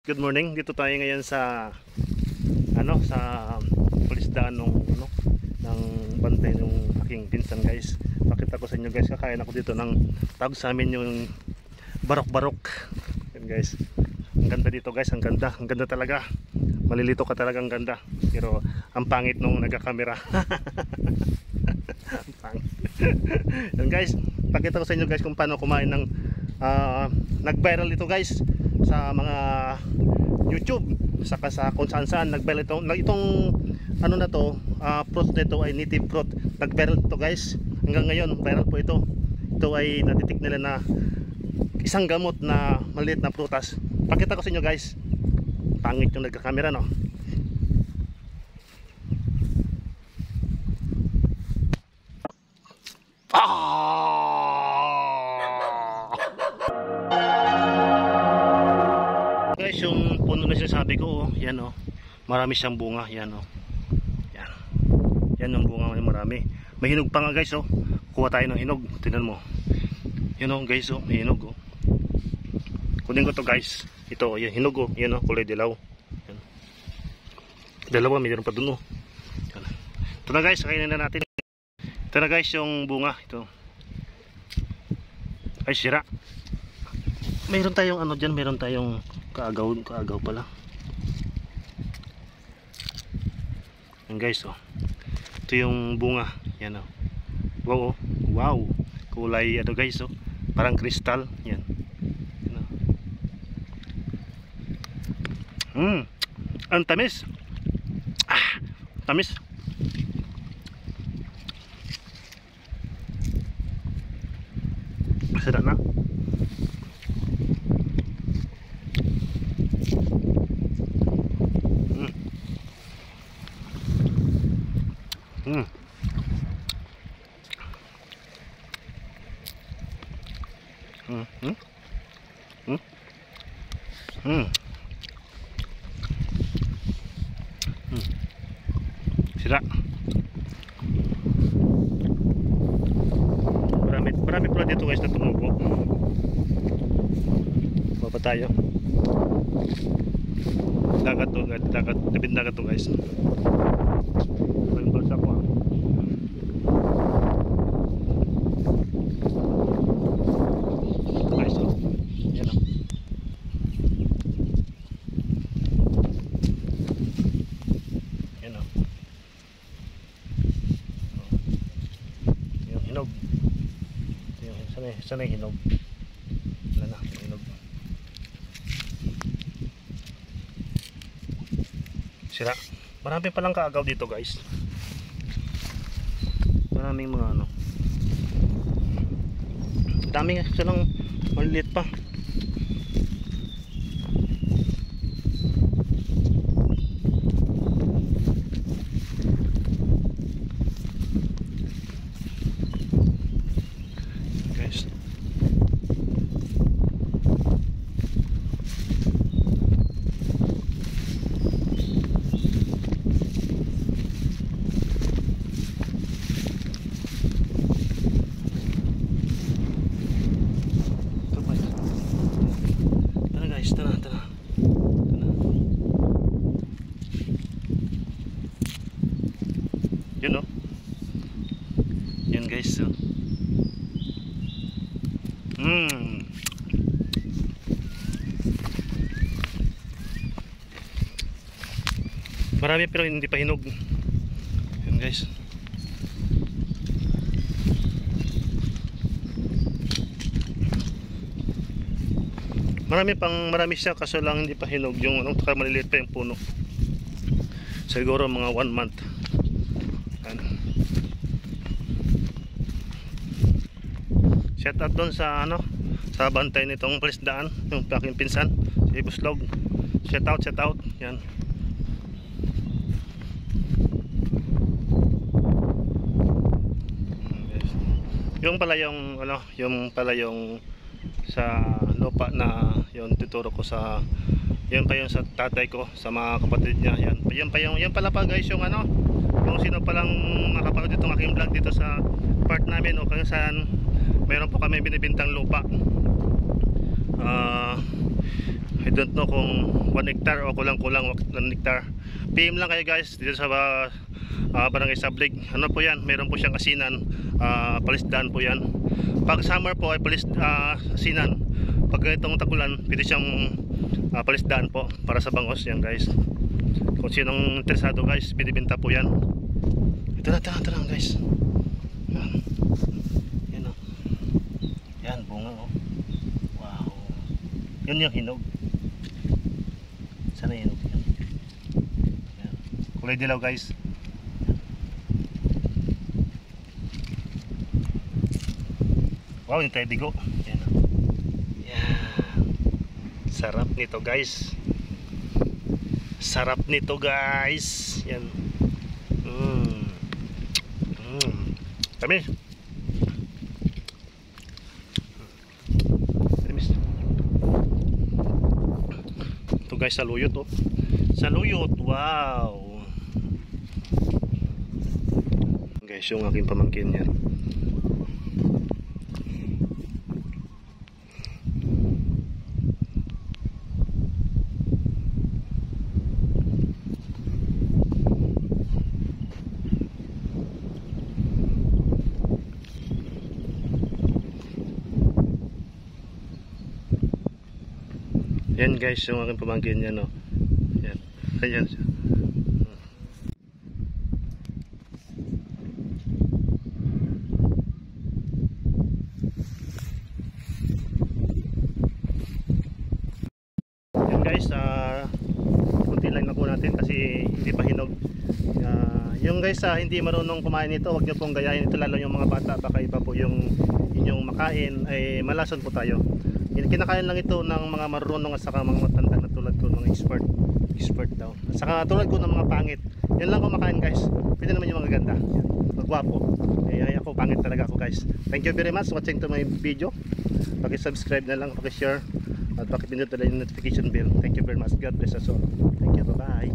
Good morning. Dito tayo ngayon sa sa palisdaan ng bantay ng aking pinsan, guys. Pakita ko sa inyo, guys. Kakain ako dito ng tawag sa amin yung barok-barok. Yan, guys. Ang ganda dito, guys. Ang ganda. Ang ganda talaga. Malilito ka talaga, ang ganda. Pero ang pangit nung nagka-camera. Ang pangit. Yan, guys. Pakita ko sa inyo, guys, kung paano kumain ng nag-viral ito, guys, sa mga YouTube, saka sa kung saan nag-viral itong ano na to, fruit nito ay native fruit. Nag-viral ito, guys. Hanggang ngayon viral po ito. Ito ay natitik nila na isang gamot na maliit na prutas. Pakita ko sa inyo, guys. Pangit yung nagka-camera, no? Guys, yung puno na sinasabi ko, yan marami siyang bunga, yan yan yung bunga, marami. May hinog pa nga, guys. Kuha tayo ng hinog, tingnan mo. Yan guys, may hinog. Kunin ko to, guys. Ito, yan hinog, yan kulay dilaw. Yan. Dalawa, mayroon pa dun. Yan. Ito na, guys, kainin na natin. Ito na, guys, yung bunga. Ito ay sira. Mayroon tayong dyan, mayroon tayong kaagaw pala. Yan, guys, ito yung bunga. Yan, wow, wow, kulay guys, parang kristal. Yan, ang tamis. Tamis. Sedap na. Sira. Marami pala dito, guys, na tumubo. Baba tayo. Dagat to, tabing dagat to, guys. Yung balsa ko, ito, guys, yan, yan, yung hinog. Sana yung hinog. Wala na, hinog. Sira. Marami palang kaagaw dito, guys. Maraming mga daming silang maliliit pa. Guys, ito na. Yun, yan, guys, marami pero hindi pa hinog. Yan, guys. Marami siya, kaso lang hindi pa hinog yung maliliit pa yung puno. Siguro mga 1 month. Shout out doon sa sa bantay nitong palisdaan, yung aking pinsan, si Buslog. Shout out. Yan. Yung pala yung sa lupa na yung tuturo ko sa yan pa yung sa tatay ko, sa mga kapatid niya. Yan pala pa, guys, yung kung sino palang makapanood itong aking vlog dito sa part namin o kung saan mayroon po kami binibintang lupa. I don't know kung 1 hectare o kulang-kulang 1 hectare. PM lang kayo guys dito sa Barangay Sablig. Ano po yan, meron po siyang asinan, palisdaan po yan. Pag summer po ay asinan. Pag itong tagulan, pwede siyang palisdaan po para sa bangos yan guys. Kung sinong interesado guys, binibenta po yan. Ito na guys. Yan. Yan o. Yan, bunga o. Wow. Yun yung hinog. Sana hinog yan. Yan. Kulay dilaw guys. Wow, yung tedigo. Yan o. Yan. Sarap nito guys. Sarap nito guys. Yan. Kami. Ito guys, saluyot oh. Saluyot, wow. Guys, yung aking pamangkin yan. Yan guys, yung aking pamangkin yan, no. Yan. Ayan siya. Yan guys, kunti lang na po natin kasi hindi pa hinog. Yung guys, hindi marunong kumain nito, huwag nyo pong gayahin ito, lalo yung mga bata, baka iba po yung inyong makain, ay malason po tayo. Kinakain lang ito ng mga marunong at saka mga matanda na tulad ko, mga expert daw. At saka tulad ko ng mga pangit. Yan lang kumakain guys. Pwede naman yung mga ganda. Magwapo. Ay ako, pangit talaga ako guys. Thank you very much for watching to my video. Paki-subscribe na lang, paki-share at paki-pindot na lang yung notification bell. Thank you very much. God bless us all. Thank you. Bye-bye.